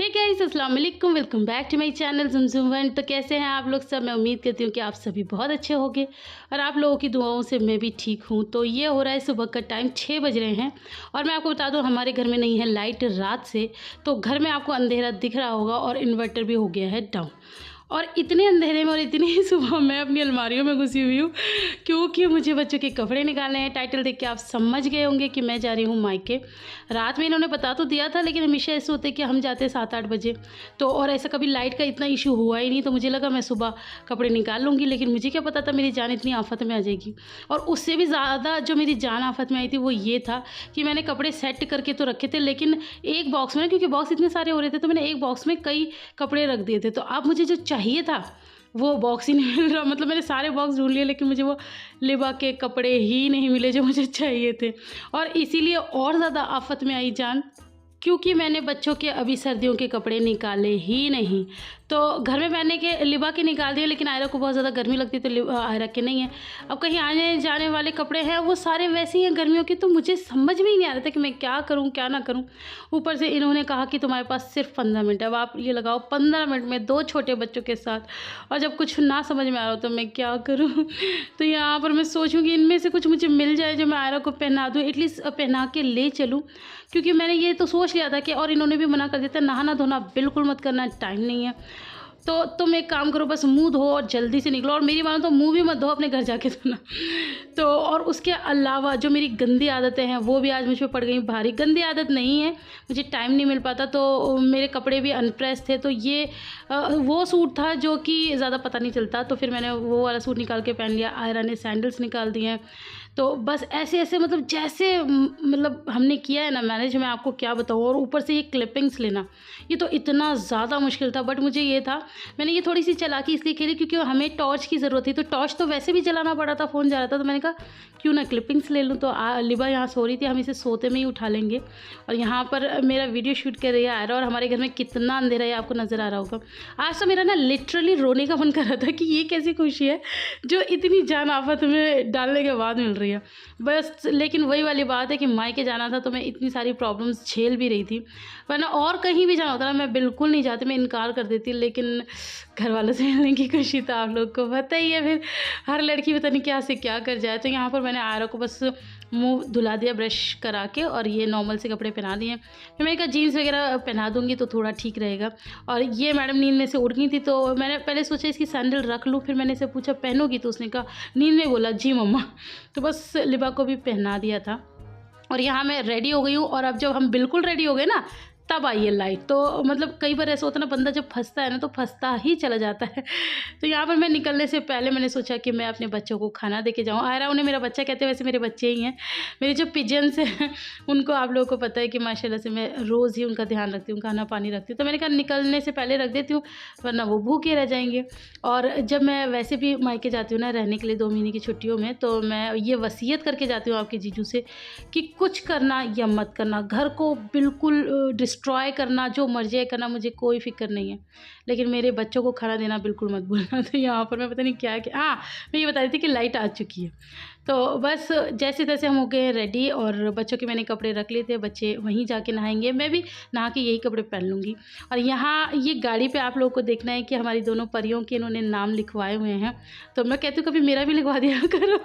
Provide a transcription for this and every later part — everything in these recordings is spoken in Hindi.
हे गाइस, अस्सलाम वालेकुम। Welcome back to my channel Zumzum one. तो कैसे हैं आप लोग सब? मैं उम्मीद करती हूँ कि आप सभी बहुत अच्छे होंगे और आप लोगों की दुआओं से मैं भी ठीक हूँ। तो ये हो रहा है सुबह का टाइम, 6 बज रहे हैं और मैं आपको बता दूँ हमारे घर में नहीं है लाइट रात से। तो घर में आपको अंधेरा दिख रहा होगा और इन्वर्टर भी हो गया है डाउन। और इतने अंधेरे में और इतनी ही सुबह मैं अपनी अलमारियों में घुसी हुई हूँ क्योंकि मुझे बच्चों के कपड़े निकालने हैं। टाइटल देख के आप समझ गए होंगे कि मैं जा रही हूँ मायके। रात में इन्होंने बता तो दिया था, लेकिन हमेशा ऐसे होते कि हम जाते 7-8 बजे। तो और ऐसा कभी लाइट का इतना इशू हुआ ही नहीं, तो मुझे लगा मैं सुबह कपड़े निकाल लूँगी। लेकिन मुझे क्या पता था मेरी जान इतनी आफत में आ जाएगी। और उससे भी ज़्यादा जो मेरी जान आफत में आई थी वो ये था कि मैंने कपड़े सेट करके तो रखे थे, लेकिन एक बॉक्स में, क्योंकि बॉक्स इतने सारे हो रहे थे, तो मैंने एक बॉक्स में कई कपड़े रख दिए थे। तो अब मुझे जो चाहिए था वो बॉक्स ही नहीं मिल रहा। मतलब मैंने सारे बॉक्स ढूंढ लिए, लेकिन मुझे वो लिबा के कपड़े ही नहीं मिले जो मुझे चाहिए थे। और इसीलिए और ज़्यादा आफत में आई जान, क्योंकि मैंने बच्चों के अभी सर्दियों के कपड़े निकाले ही नहीं। तो घर में पहनने के लिबा के निकाल दिए, लेकिन आयरा को बहुत ज़्यादा गर्मी लगती है तो आयरा के नहीं है। अब कहीं आने जाने वाले कपड़े हैं वो सारे वैसे ही हैं गर्मियों के। तो मुझे समझ में ही नहीं आ रहा था कि मैं क्या करूं क्या ना करूं। ऊपर से इन्होंने कहा कि तुम्हारे पास सिर्फ 15 मिनट है। अब आप ये लगाओ 15 मिनट में 2 छोटे बच्चों के साथ, और जब कुछ ना समझ में आ रहा हो तो मैं क्या करूँ। तो यहाँ पर मैं सोचूँ कि इनमें से कुछ मुझे मिल जाए जो मैं आयरा को पहना दूँ, एटलीस्ट पहना के ले चलूँ। क्योंकि मैंने ये तो सोच लिया था कि, और इन्होंने भी मना कर दिया था, नहाना धोना बिल्कुल मत करना, टाइम नहीं है। तो तुम एक काम करो, बस मुंह धो और जल्दी से निकलो। और मेरी मानो तो मुंह भी मत धो, अपने घर जाके धोना। तो और उसके अलावा जो मेरी गंदी आदतें हैं वो भी आज मुझ पर पड़ गई भारी। गंदी आदत नहीं है, मुझे टाइम नहीं मिल पाता, तो मेरे कपड़े भी अनप्रेस थे। तो ये वो सूट था जो कि ज़्यादा पता नहीं चलता, तो फिर मैंने वो वाला सूट निकाल के पहन लिया। आयरा ने सैंडल्स निकाल दिए हैं। तो बस ऐसे ऐसे मतलब जैसे मतलब हमने किया है ना मैनेज, मैं आपको क्या बताऊँ। और ऊपर से ये क्लिपिंग्स लेना, ये तो इतना ज़्यादा मुश्किल था। बट मुझे ये था, मैंने ये थोड़ी सी चालाकी इसलिए खेली क्योंकि हमें टॉर्च की ज़रूरत थी। तो टॉर्च तो वैसे भी जलाना पड़ा था, फ़ोन जा रहा था, तो मैंने कहा क्यों ना क्लिपिंग्स ले लूँ। तो लिबा यहाँ सो रही थी, हम इसे सोते में ही उठा लेंगे। और यहाँ पर मेरा वीडियो शूट कर रही है आयरा, और हमारे घर में कितना अंधेरा है आपको नज़र आ रहा होगा। आज तो मेरा ना लिटरली रोने का मन कर रहा था कि ये कैसी खुशी है जो इतनी जान आफत में डालने के बाद मिल रही है बस। लेकिन वही वाली बात है कि मायके जाना था तो मैं इतनी सारी प्रॉब्लम्स झेल भी रही थी, वरना और कहीं भी जाना होता ना मैं बिल्कुल नहीं जाती, मैं इनकार कर देती। लेकिन घर वालों से मिलने की खुशी तो आप लोग को पता ही है, फिर हर लड़की पता नहीं क्या से क्या कर जाए। तो यहाँ पर मैंने आयरा को बस मुंह धुला दिया ब्रश करा के, और ये नॉर्मल से कपड़े पहना दिए। फिर मैंने कहा जीन्स वगैरह पहना दूंगी तो थोड़ा ठीक रहेगा। और ये मैडम नींद में से उठ गई थी, तो मैंने पहले सोचा इसकी सैंडल रख लूँ। फिर मैंने इसे पूछा पहनोगी, तो उसने कहा नींद में बोला जी मम्मा। तो बस लिबा को भी पहना दिया था और यहाँ मैं रेडी हो गई हूँ। और अब जब हम बिल्कुल रेडी हो गए ना, तब आई है लाइट। तो मतलब कई बार ऐसा होता है ना, बंदा जब फंसता है ना तो फंसता ही चला जाता है। तो यहाँ पर मैं निकलने से पहले मैंने सोचा कि मैं अपने बच्चों को खाना दे के जाऊँ। आयरा उन्हें मेरा बच्चा कहते हैं, वैसे मेरे बच्चे ही हैं। मेरे जो पिजन्स हैं उनको आप लोगों को पता है कि माशाल्लाह से मैं रोज़ ही उनका ध्यान रखती हूँ, खाना पानी रखती हूँ। तो मैंने कहा निकलने से पहले रख देती हूँ, वरना वो भूखे रह जाएंगे। और जब मैं वैसे भी मायके जाती हूँ ना रहने के लिए 2 महीने की छुट्टियों में, तो मैं ये वसीयत करके जाती हूँ आपके जीजू से कि कुछ करना या मत करना, घर को बिल्कुल डिस्ट्रॉय करना, जो मर्जी है करना, मुझे कोई फ़िक्र नहीं है, लेकिन मेरे बच्चों को खाना देना बिल्कुल मत भूलना। तो यहाँ पर मैं पता नहीं क्या कि मैं ये बता रही थी कि लाइट आ चुकी है। तो बस जैसे तैसे हम हो गए रेडी, और बच्चों के मैंने कपड़े रख लिए थे, बच्चे वहीं जाके नहाएंगे, मैं भी नहा के यही कपड़े पहन लूँगी। और यहाँ ये गाड़ी पे आप लोगों को देखना है कि हमारी दोनों परियों के इन्होंने नाम लिखवाए हुए हैं। तो मैं कहती हूँ कभी मेरा भी लिखवा दिया करो।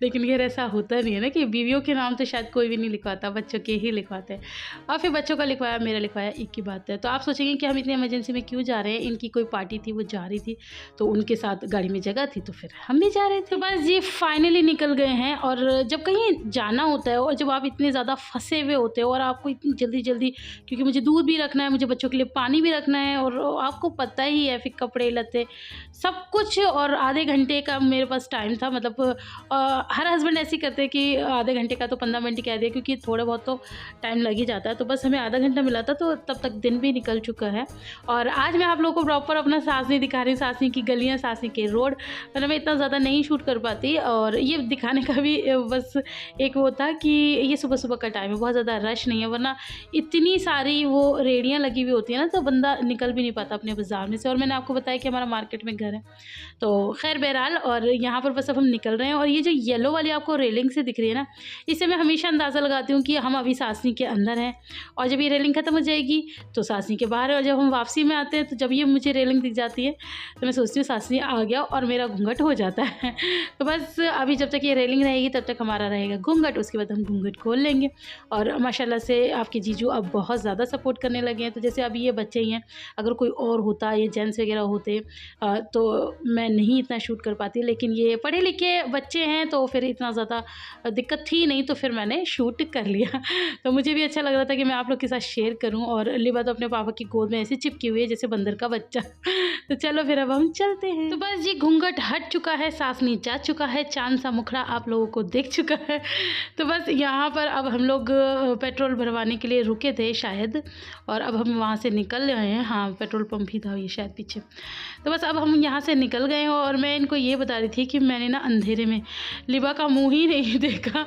लेकिन यार ऐसा होता नहीं है ना कि बीवियों के नाम तो शायद कोई भी नहीं लिखवाता, बच्चों के ही लिखवाते हैं। और फिर बच्चों का लिखवाया, मेरा लिखवाया, एक ही बात है। तो आप सोचेंगे कि हम इतनी इमरजेंसी में क्यों जा रहे हैं। इनकी कोई पार्टी थी, वो जा रही थी, तो उनके साथ गाड़ी में जगह थी, तो फिर हम भी जा रहे थे। तो बस ये फाइनली निकल गए हैं। और जब कहीं जाना होता है और जब आप इतने ज़्यादा फंसे हुए होते हो और आपको इतनी जल्दी जल्दी, क्योंकि मुझे दूध भी रखना है, मुझे बच्चों के लिए पानी भी रखना है, और आपको पता ही है फिर कपड़े लत्ते सब कुछ, और आधे घंटे का मेरे पास टाइम था। मतलब हर हस्बैंड ऐसे ही करते हैं कि आधे घंटे का तो 15 मिनट कह दिया, क्योंकि थोड़ा बहुत तो टाइम लग ही जाता है। तो बस हमें आधा घंटा मिला था, तो तब तक दिन भी निकल चुका है। और आज मैं आप लोगों को प्रॉपर अपना सासनी दिखा रही हूँ, सासनी की गलियाँ, सासनी के रोड। मतलब मैं इतना ज़्यादा नहीं शूट कर पाती, और ये दिखाने का भी बस एक वो था कि ये सुबह सुबह का टाइम है, बहुत ज़्यादा रश नहीं है, वरना इतनी सारी वो रेहड़ियाँ लगी हुई होती है ना, तो बंदा निकल भी नहीं पाता अपने बाज़ार में से। और मैंने आपको बताया कि हमारा मार्केट में घर है, तो खैर बहरहाल, और यहाँ पर बस अब हम निकल रहे हैं। और ये जो येलो वाली आपको रेलिंग से दिख रही है ना, इससे मैं हमेशा अंदाज़ा लगाती हूँ कि हम अभी सासनी के अंदर हैं, और जब ये रेलिंग ख़त्म हो जाएगी तो सासनी के बाहर है। और जब हम वापसी में आते हैं तो जब ये मुझे रेलिंग दिख जाती है तो मैं सोचती हूँ सासनी आ गया, और मेरा घूंघट हो जाता है। तो बस अभी जब तक ये रेलिंग रहेगी तब तक हमारा रहेगा घूंघट, उसके बाद हम घूंघट खोल लेंगे। और माशाल्लाह से आपके जीजू अब बहुत ज़्यादा सपोर्ट करने लगे हैं। तो जैसे अभी ये बच्चे ही हैं, अगर कोई और होता, ये जेंट्स वगैरह होते तो मैं नहीं इतना शूट कर पाती, लेकिन ये पढ़े लिखे बच्चे हैं तो फिर इतना ज़्यादा दिक्कत थी नहीं, तो फिर मैंने शूट कर लिया। तो मुझे भी अच्छा लग रहा था कि मैं आप लोग के साथ शेयर करूं। और लिबा तो अपने पापा की गोद में ऐसे चिपकी हुई है जैसे बंदर का बच्चा। तो चलो फिर अब हम चलते हैं। तो बस ये घूंघट हट चुका है, सासनी जा चुका है, चांद सा मुखड़ा आप लोगों को देख चुका है। तो बस यहाँ पर अब हम लोग पेट्रोल भरवाने के लिए रुके थे शायद, और अब हम वहाँ से निकल रहे हैं। हाँ, पेट्रोल पंप ही था ये शायद पीछे। तो बस अब हम यहाँ से निकल गए हैं। और मैं इनको ये बता रही थी कि मैंने ना अंधेरे में लिबा का मुँह ही नहीं देखा,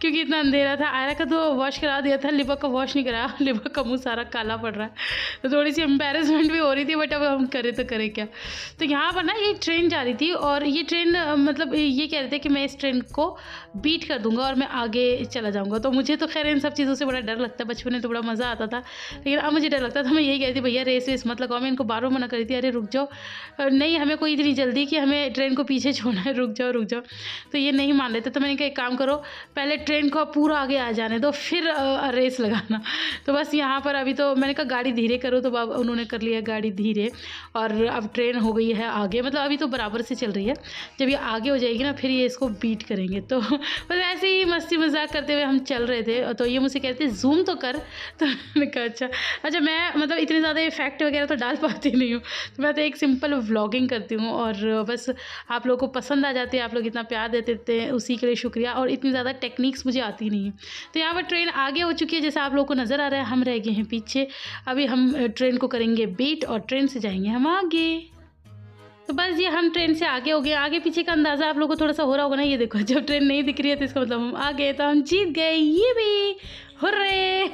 क्योंकि इतना अंधेरा था। आयरा का तो वॉश करा दिया था, लिबा का वॉश नहीं कराया। लिबा का मुँह सारा काला पड़ रहा है, तो थोड़ी सी एम्बेरसमेंट भी हो रही थी, बट अब हम करें तो करें क्या। तो यहाँ पर ना ये ट्रेन जा रही थी, और ये ट्रेन मतलब ये कह रहे थे कि मैं इस ट्रेन को बीट कर दूंगा और मैं आगे चला जाऊँगा। तो मुझे तो खैर इन सब चीज़ों से बड़ा डर लगता है, बचपन में तो बड़ा मज़ा आता था, लेकिन अब मुझे डर लगता था। मैं यही कहती थी भैया रेस वेस मत लगाओ, मैं इनको बार बार मना करी थी, अरे रुक जाओ, नहीं हमें कोई इतनी जल्दी कि हमें ट्रेन को पीछे छोड़ना है, रुक जाओ रुक जाओ। तो ये नहीं मान लेते। तो मैंने कहा एक काम करो, पहले ट्रेन को पूरा आगे आ जाने दो, फिर रेस लगाना। तो बस यहाँ पर अभी तो मैंने कहा गाड़ी धीरे करो, तो उन्होंने कर लिया गाड़ी धीरे, और अब ट्रेन हो गई है आगे, मतलब अभी तो बराबर से चल रही है। जब ये आगे हो जाएगी ना, फिर ये इसको बीट करेंगे। तो बस ऐसे ही मस्ती मजाक करते हुए हम चल रहे थे। तो ये मुझसे कहते जूम तो कर, तो मैंने कहा अच्छा मैं मतलब इतने ज़्यादा इफेक्ट वगैरह तो डाल पाती नहीं हूँ, तो मैं तो एक सिंपल व्लॉगिंग करती हूँ। और बस आप लोगों को पसंद आ जाती है, आप लोग इतना प्यार देते थे, उसी के लिए शुक्रिया। और इतनी ज़्यादा टेक्निक्स मुझे आती नहीं है। तो यहाँ पर ट्रेन आगे हो चुकी है, जैसा आप लोगों को नज़र आ रहा है, हम रह गए हैं पीछे। अभी हम ट्रेन को करेंगे बीट और ट्रेन से जाएंगे हम आगे। तो बस ये हम ट्रेन से आगे हो गए। आगे पीछे का अंदाज़ा आप लोगों को थोड़ा सा हो रहा होगा ना, ये देखो जब ट्रेन नहीं दिख रही है तो इसका मतलब हम आ गए, तो हम जीत गए, ये भी हुर्रे।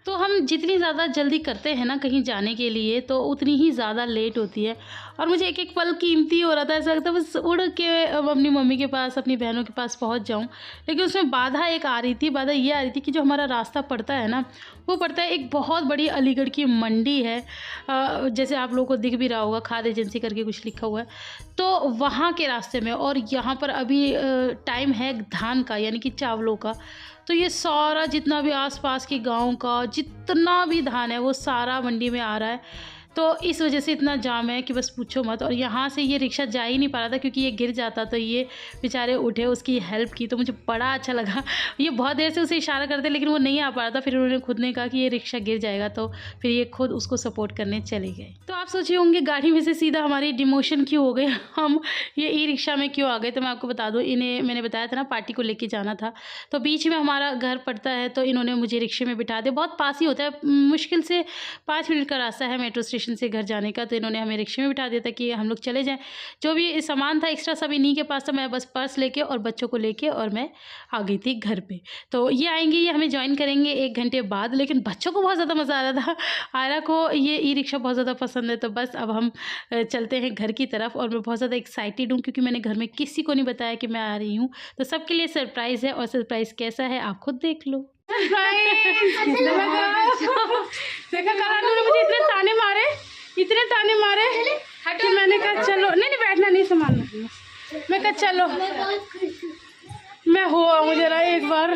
तो हम जितनी ज़्यादा जल्दी करते हैं ना कहीं जाने के लिए, तो उतनी ही ज़्यादा लेट होती है। और मुझे एक एक पल कीमती हो रहा था, ऐसा लगता है बस उड़ के अब अपनी मम्मी के पास, अपनी बहनों के पास पहुंच जाऊं। लेकिन उसमें बाधा एक आ रही थी। बाधा ये आ रही थी कि जो हमारा रास्ता पड़ता है ना, वो पड़ता है एक बहुत बड़ी अलीगढ़ की मंडी है, जैसे आप लोगों को दिख भी रहा होगा, खाद एजेंसी करके कुछ लिखा हुआ है, तो वहाँ के रास्ते में। और यहाँ पर अभी टाइम है धान का, यानी कि चावलों का। तो ये सारा जितना भी आसपास के गांव का जितना भी धान है वो सारा मंडी में आ रहा है। तो इस वजह से इतना जाम है कि बस पूछो मत। और यहाँ से ये रिक्शा जा ही नहीं पा रहा था, क्योंकि ये गिर जाता, तो ये बेचारे उठे, उसकी हेल्प की, तो मुझे बड़ा अच्छा लगा। ये बहुत देर से उसे इशारा करते लेकिन वो नहीं आ पा रहा था। फिर उन्होंने खुद ने कहा कि ये रिक्शा गिर जाएगा, तो फिर ये खुद उसको सपोर्ट करने चले गए। तो आप सोचे होंगे गाड़ी में से सीधा हमारी डिमोशन क्यों हो गई, हम ये ई रिक्शा में क्यों आ गए। तो मैं आपको बता दूँ, इन्हें मैंने बताया था ना पार्टी को लेके जाना था, तो बीच में हमारा घर पड़ता है, तो इन्होंने मुझे रिक्शे में बिठा दिया। बहुत पास ही होता है, मुश्किल से 5 मिनट का रास्ता है मेट्रो स्टेशन से घर जाने का। तो इन्होंने हमें रिक्शे में बिठा दिया था कि हम लोग चले जाएं। जो भी सामान था एक्स्ट्रा सब इन्हीं के पास था। मैं बस पर्स लेके और बच्चों को लेके और मैं आ गई थी घर पे। तो ये आएंगे, ये हमें ज्वाइन करेंगे 1 घंटे बाद। लेकिन बच्चों को बहुत ज़्यादा मज़ा आ रहा था। आयरा को ये ई रिक्शा बहुत ज़्यादा पसंद है। तो बस अब हम चलते हैं घर की तरफ। और मैं बहुत ज़्यादा एक्साइटेड हूँ, क्योंकि मैंने घर में किसी को नहीं बताया कि मैं आ रही हूँ। तो सबके लिए सरप्राइज़ है, और सरप्राइज़ कैसा है आप खुद देख लो। देखा कल ने मुझे इतने ताने मारे कि मैंने कहा चलो, नहीं बैठना नहीं, संभालना। मैं कहा चलो मैं हो आऊँ जरा एक बार।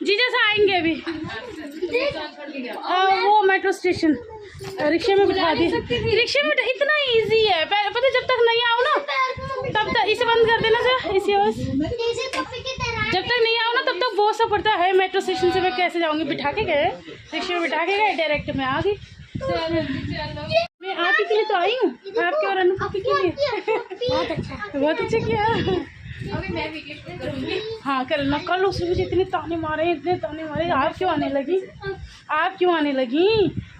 जी जैसा आएंगे अभी वो मेट्रो स्टेशन रिक्शे में बिठा दी। रिक्शे में इतना इजी है, पता जब तक नहीं आओ ना तब तक इसे बंद कर देना सर, इसे बस जब तक नहीं आओ ना तब तक वो सब पड़ता है। मेट्रो स्टेशन से मैं कैसे जाऊंगी, बिठा के गए रिक्शे में, बिठा के गए, डायरेक्ट मैं आ गई। मैं आप ही के लिए तो आई हूँ, आपके और अनुपी के लिए। बहुत अच्छा किया। अभी मैं भी गिफ्ट करूंगी। हाँ करना, कल उसने मुझे इतने ताने मारे, आप क्यों आने लगी,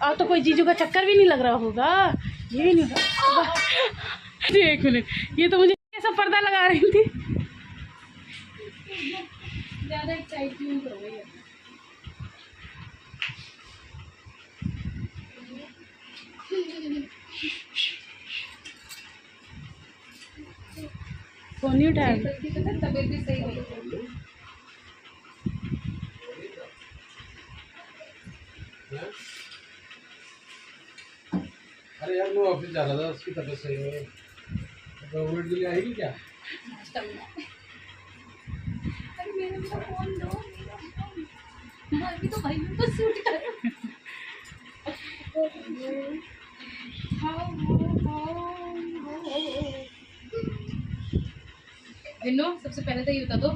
आप तो कोई जीजू का चक्कर भी नहीं लग रहा होगा। ये भी नहीं एक मिनट, ये तो मुझे कैसा पर्दा लगा रही थी। ज़्यादा एक्साइटमेंट हो गई है। सोनी टाइम तबीयत भी सही हुई। अरे यार मैं ऑफिस जा रहा था, उसकी तबीयत सही है। गवर्नमेंट के लिए आएगी क्या? अरे मेरे को फोन दो, अभी तो भाई को शूट कर। सबसे पहले तो ये बता दो